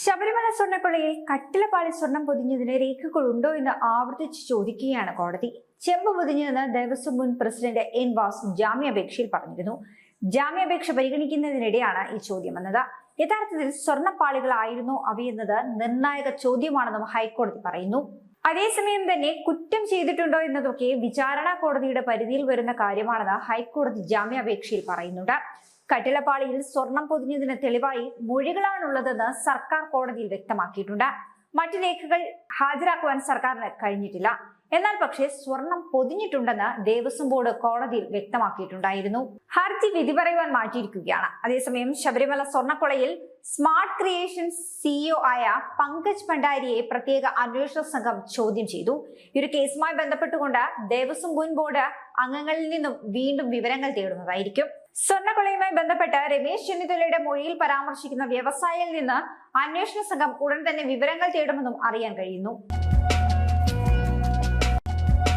ശബരിമല സ്വർണ്ണക്കൊള്ളയിൽ കട്ടിലപ്പാളി സ്വർണം പൊതിഞ്ഞതിന് രേഖകളുണ്ടോ എന്ന് ആവർത്തിച്ച് ചോദിക്കുകയാണ് കോടതി. ചെമ്പ് പൊതിഞ്ഞതെന്ന് ദേവസ്വം മുൻ പ്രസിഡന്റ് എൻ വാസു ജാമ്യാപേക്ഷയിൽ പറഞ്ഞിരുന്നു. ജാമ്യാപേക്ഷ പരിഗണിക്കുന്നതിനിടെയാണ് ഈ ചോദ്യം വന്നത്. യഥാർത്ഥത്തിൽ സ്വർണ്ണപ്പാളികളായിരുന്നോ അവയെന്നത് നിർണായക ചോദ്യമാണെന്നും ഹൈക്കോടതി പറയുന്നു. അതേസമയം തന്നെ കുറ്റം ചെയ്തിട്ടുണ്ടോ എന്നതൊക്കെ വിചാരണ കോടതിയുടെ പരിധിയിൽ വരുന്ന കാര്യമാണെന്ന് ഹൈക്കോടതി ജാമ്യാപേക്ഷയിൽ പറയുന്നുണ്ട്. കട്ടിലപ്പാളിയിൽ സ്വർണം പൊതിഞ്ഞതിന് തെളിവായി മൊഴികളാണുള്ളതെന്ന് സർക്കാർ കോടതിയിൽ വ്യക്തമാക്കിയിട്ടുണ്ട്. മറ്റു രേഖകൾ ഹാജരാക്കുവാൻ സർക്കാരിന് കഴിഞ്ഞിട്ടില്ല. എന്നാൽ പക്ഷേ സ്വർണം പൊതിഞ്ഞിട്ടുണ്ടെന്ന് ദേവസ്വം ബോർഡ് കോടതിയിൽ വ്യക്തമാക്കിയിട്ടുണ്ടായിരുന്നു. ഹർജി വിധി പറയുവാൻ മാറ്റിയിരിക്കുകയാണ്. അതേസമയം ശബരിമല സ്വർണ്ണക്കൊള്ളയിൽ സ്മാർട്ട് ക്രിയേഷൻസ് സിഇഒ ആയ പങ്കജ് ഭണ്ഡാരിയെ പ്രത്യേക അന്വേഷണ സംഘം ചോദ്യം ചെയ്തു. ഈ ഒരു കേസുമായി ബന്ധപ്പെട്ടുകൊണ്ട് ദേവസ്വം മുൻ ബോർഡ് അംഗങ്ങളിൽ നിന്നും വീണ്ടും വിവരങ്ങൾ തേടുന്നതായിരിക്കും. സ്വർണ്ണക്കൊള്ളയുമായി ബന്ധപ്പെട്ട് രമേശ് ചെന്നിത്തലയുടെ മൊഴിയിൽ പരാമർശിക്കുന്ന വ്യവസായിയിൽ നിന്ന് അന്വേഷണ സംഘം ഉടൻ തന്നെ വിവരങ്ങൾ തേടുമെന്നും അറിയാൻ കഴിയുന്നു.